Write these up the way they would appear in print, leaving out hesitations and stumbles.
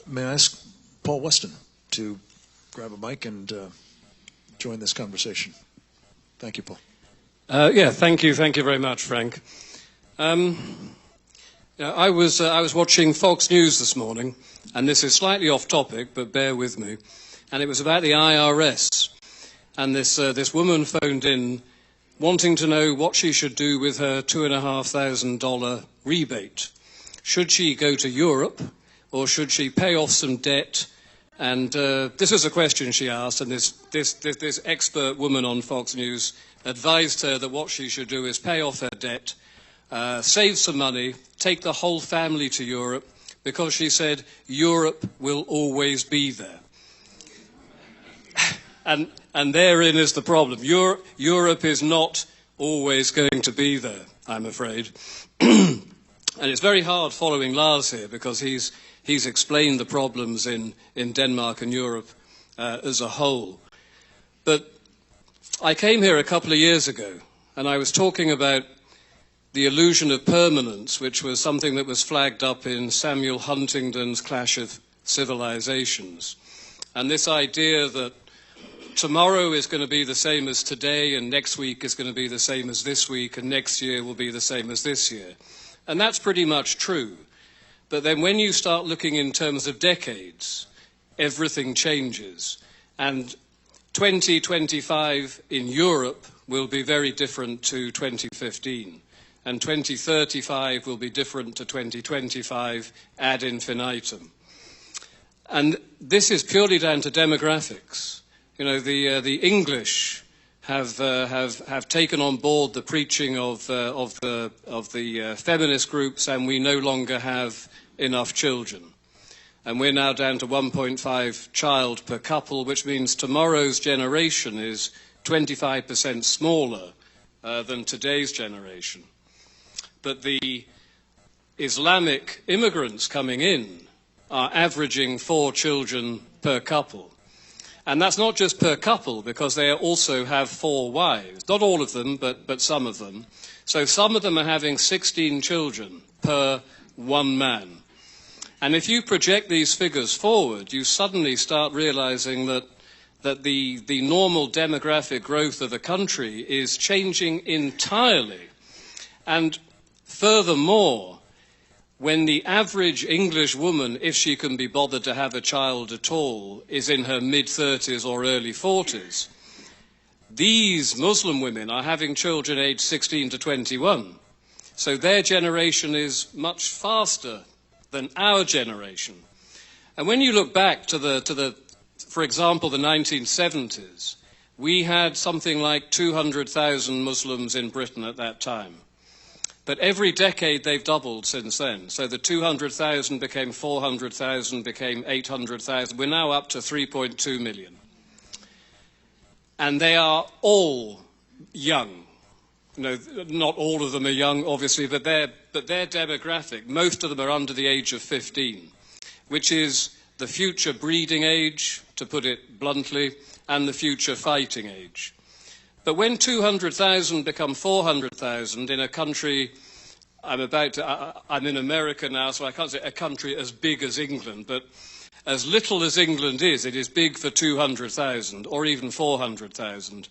May I ask Paul Weston to grab a mic and join this conversation? Thank you, Paul. Yeah, thank you very much, Frank. I was watching Fox News this morning, and this is slightly off topic, but bear with me. And it was about the IRS, and this woman phoned in wanting to know what she should do with her $2,500 rebate. Should she go to Europe, or should she pay off some debt? And this is a question she asked, and this expert woman on Fox News advised her that what she should do is pay off her debt, save some money, take the whole family to Europe, because she said Europe will always be there. And therein is the problem. Europe is not always going to be there, I'm afraid. And it's very hard following Lars here, because he's explained the problems in Denmark and Europe as a whole. But I came here a couple of years ago, and I was talking about the illusion of permanence, which was something that was flagged up in Samuel Huntington's Clash of Civilizations. And this idea that tomorrow is going to be the same as today, and next week is going to be the same as this week, and next year will be the same as this year. And that's pretty much true. But then when you start looking in terms of decades, everything changes. And 2025 in Europe will be very different to 2015. And 2035 will be different to 2025 ad infinitum. And this is purely down to demographics. You know, the English have taken on board the preaching of the feminist groups, and we no longer have enough children. And we're now down to 1.5 child per couple, which means tomorrow's generation is 25% smaller than today's generation. But the Islamic immigrants coming in are averaging 4 children per couple. And that's not just per couple, because they also have 4 wives. Not all of them, but some of them. So some of them are having 16 children per one man. And if you project these figures forward, you suddenly start realizing that the normal demographic growth of a country is changing entirely. And furthermore, when the average English woman, if she can be bothered to have a child at all, is in her mid-30s or early 40s, these Muslim women are having children aged 16 to 21. So their generation is much faster than our generation. And when you look back to for example, the 1970s, we had something like 200,000 Muslims in Britain at that time. But every decade they've doubled since then. So the 200,000 became 400,000, became 800,000. We're now up to 3.2 million. And they are all young. You know, not all of them are young, obviously, but their demographic, most of them are under the age of 15, which is the future breeding age, to put it bluntly, and the future fighting age. But when 200,000 become 400,000 in a country, I'm in America now, so I can't say a country as big as England, but as little as England is, it is big for 200,000 or even 400,000.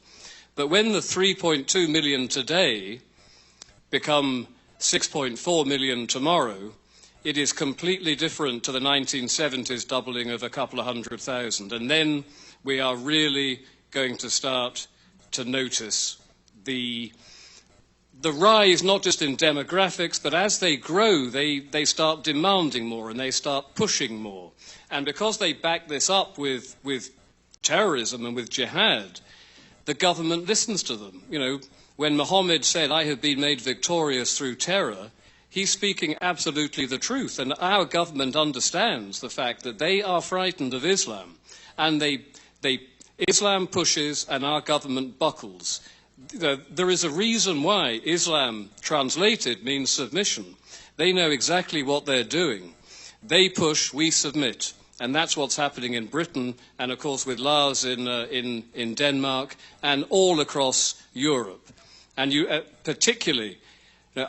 But when the 3.2 million today become 6.4 million tomorrow, it is completely different to the 1970s doubling of a couple of 100,000. And then we are really going to start to notice the rise, not just in demographics, but as they grow, they start demanding more and they start pushing more. And because they back this up with terrorism and with jihad, the government listens to them. You know, when Mohammed said, "I have been made victorious through terror," he's speaking absolutely the truth. And our government understands the fact that they are frightened of Islam. And Islam pushes and our government buckles. There is a reason why Islam translated means submission. They know exactly what they're doing. They push, we submit. And that's what's happening in Britain and, of course, with Lars in Denmark and all across Europe. And particularly,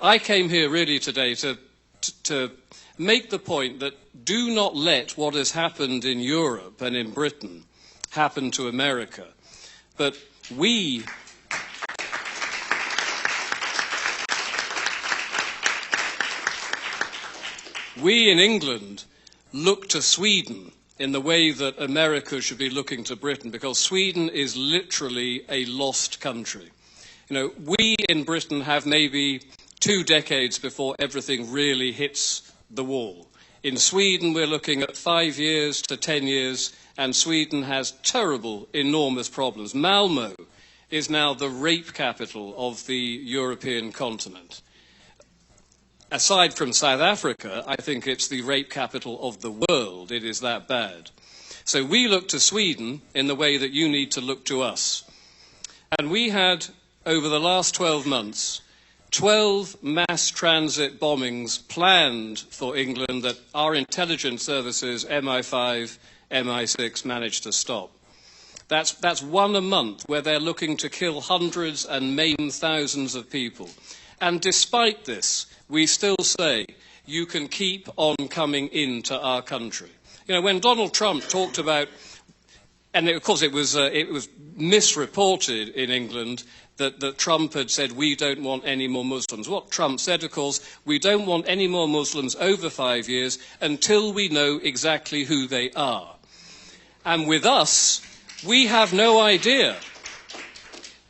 I came here really today to make the point that do not let what has happened in Europe and in Britain happen to America. But we in England look to Sweden in the way that America should be looking to Britain, because Sweden is literally a lost country. You know, we in Britain have maybe 2 decades before everything really hits the wall. In Sweden, we're looking at 5 years to 10 years, and Sweden has terrible, enormous problems. Malmö is now the rape capital of the European continent. Aside from South Africa, I think it's the rape capital of the world. It is that bad. So we look to Sweden in the way that you need to look to us. And we had, over the last 12 months, 12 mass transit bombings planned for England that our intelligence services, MI5, MI6, managed to stop. That's one a month where they're looking to kill hundreds and maim thousands of people. And despite this, we still say you can keep on coming into our country. You know, when Donald Trump talked about, and of course it was misreported in England that Trump had said we don't want any more Muslims. What Trump said, of course, we don't want any more Muslims over 5 years until we know exactly who they are. And with us, we have no idea.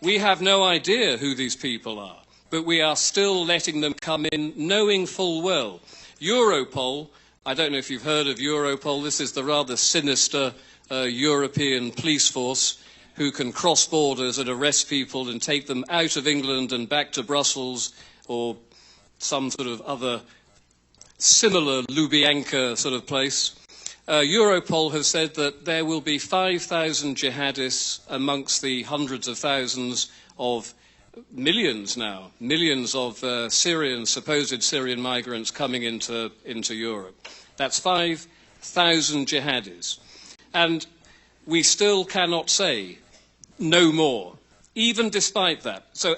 We have no idea who these people are. But we are still letting them come in, knowing full well. Europol, I don't know if you've heard of Europol, this is the rather sinister European police force who can cross borders and arrest people and take them out of England and back to Brussels or some sort of other similar Lubyanka sort of place. Europol has said that there will be 5,000 jihadists amongst the hundreds of thousands of millions of supposed Syrian migrants coming into Europe. That's 5,000 jihadis. And we still cannot say no more, even despite that. So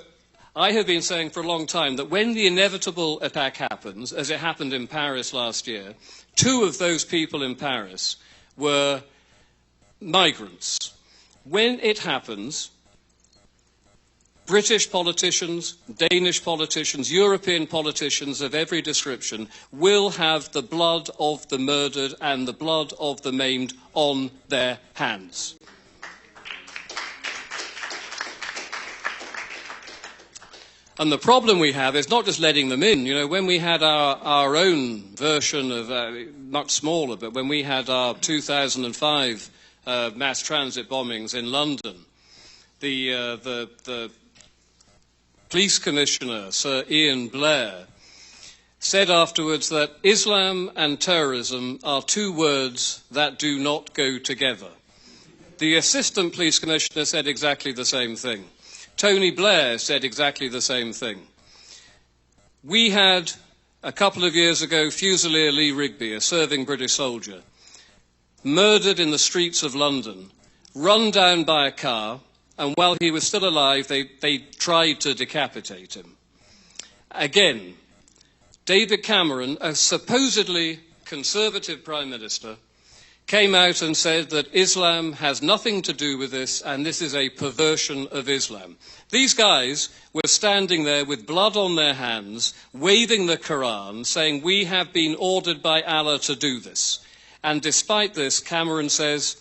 I have been saying for a long time that when the inevitable attack happens, as it happened in Paris last year, 2 of those people in Paris were migrants. When it happens, British politicians, Danish politicians, European politicians of every description will have the blood of the murdered and the blood of the maimed on their hands. And the problem we have is not just letting them in. You know, when we had our own version of, much smaller, but when we had our 2005 mass transit bombings in London, the police commissioner, Sir Ian Blair, said afterwards that Islam and terrorism are 2 words that do not go together. The assistant police commissioner said exactly the same thing. Tony Blair said exactly the same thing. We had, a couple of years ago, Fusilier Lee Rigby, a serving British soldier, murdered in the streets of London, run down by a car, and while he was still alive, they tried to decapitate him. Again, David Cameron, a supposedly conservative prime minister, came out and said that Islam has nothing to do with this, and this is a perversion of Islam. These guys were standing there with blood on their hands, waving the Quran, saying, we have been ordered by Allah to do this. And despite this, Cameron says,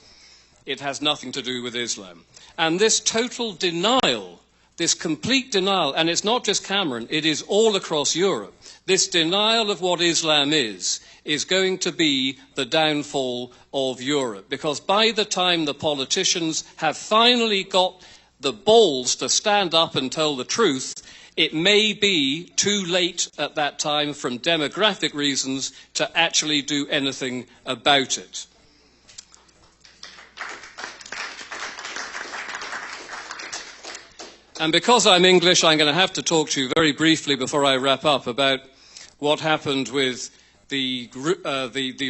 it has nothing to do with Islam. And this total denial, this complete denial, and it's not just Cameron, it is all across Europe, this denial of what Islam is going to be the downfall of Europe. Because by the time the politicians have finally got the balls to stand up and tell the truth, it may be too late at that time from demographic reasons to actually do anything about it. And because I'm English, I'm going to have to talk to you very briefly before I wrap up about what happened with the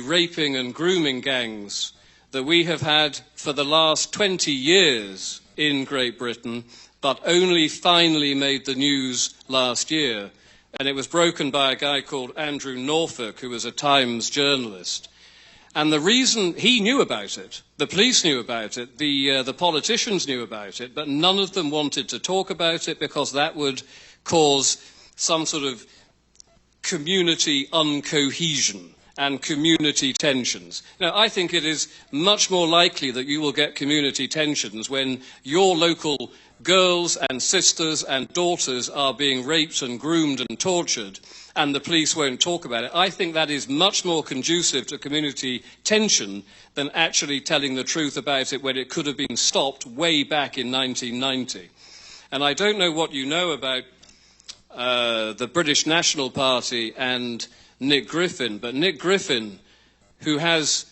raping and grooming gangs that we have had for the last 20 years in Great Britain, but only finally made the news last year and it was broken by a guy called Andrew Norfolk, who was a Times journalist. And the reason he knew about it, the police knew about it, the politicians knew about it, but none of them wanted to talk about it because that would cause some sort of community uncohesion and community tensions. Now, I think it is much more likely that you will get community tensions when your local girls and sisters and daughters are being raped and groomed and tortured, and the police won't talk about it. I think that is much more conducive to community tension than actually telling the truth about it when it could have been stopped way back in 1990. And I don't know what you know about the British National Party and Nick Griffin, but Nick Griffin, who has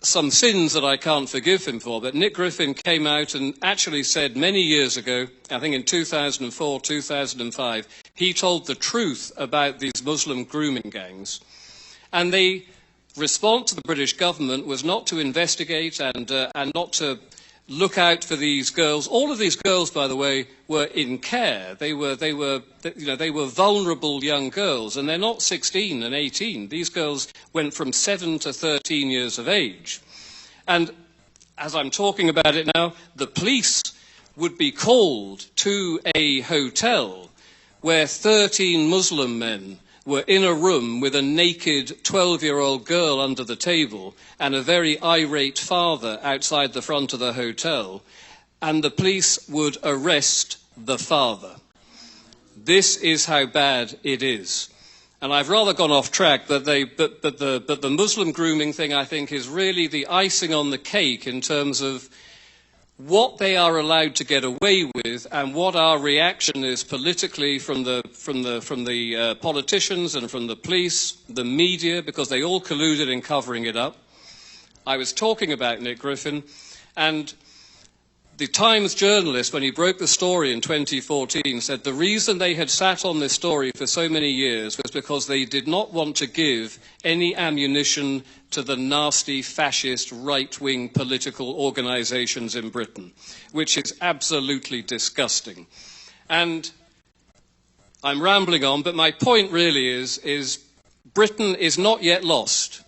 some sins that I can't forgive him for, but Nick Griffin came out and actually said many years ago, I think in 2004, 2005, he told the truth about these Muslim grooming gangs. And the response to the British government was not to investigate and not to look out for these girls. All of these girls, by the way, were in care. They were vulnerable young girls, and they're not 16 and 18. These girls went from 7 to 13 years of age. And as I'm talking about it now, the police would be called to a hotel where 13 Muslim men were in a room with a naked 12-year-old girl under the table and a very irate father outside the front of the hotel, and the police would arrest the father. This is how bad it is. And I've rather gone off track, but the Muslim grooming thing, I think, is really the icing on the cake in terms of what they are allowed to get away with and what our reaction is politically from the politicians and from the police, the media, because they all colluded in covering it up. I was talking about Nick Griffin, and the Times journalist, when he broke the story in 2014, said the reason they had sat on this story for so many years was because they did not want to give any ammunition to the nasty fascist right-wing political organisations in Britain, which is absolutely disgusting. And I'm rambling on, but my point really is Britain is not yet lost.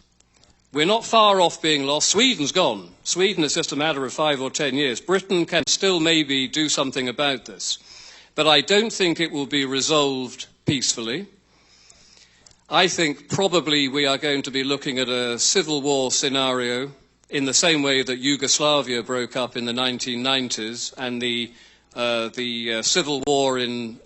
We're not far off being lost. Sweden's gone. Sweden is just a matter of 5 or 10 years. Britain can still maybe do something about this. But I don't think it will be resolved peacefully. I think probably we are going to be looking at a civil war scenario in the same way that Yugoslavia broke up in the 1990s and the civil war in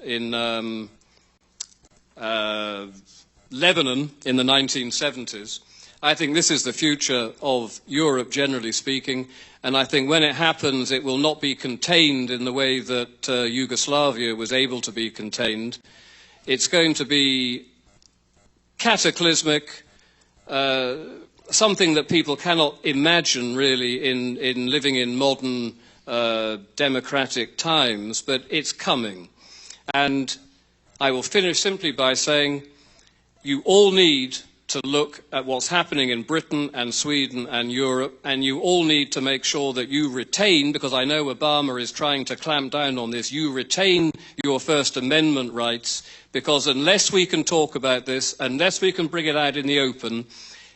Lebanon in the 1970s. I think this is the future of Europe, generally speaking, and I think when it happens, it will not be contained in the way that Yugoslavia was able to be contained. It's going to be cataclysmic, something that people cannot imagine, really, in living in modern democratic times, but it's coming. And I will finish simply by saying you all need to look at what's happening in Britain and Sweden and Europe, and you all need to make sure that you retain, because I know Obama is trying to clamp down on this, you retain your First Amendment rights, because unless we can talk about this, unless we can bring it out in the open,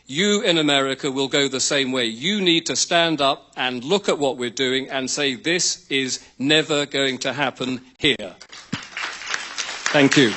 you in America will go the same way. You need to stand up and look at what we're doing and say this is never going to happen here. Thank you.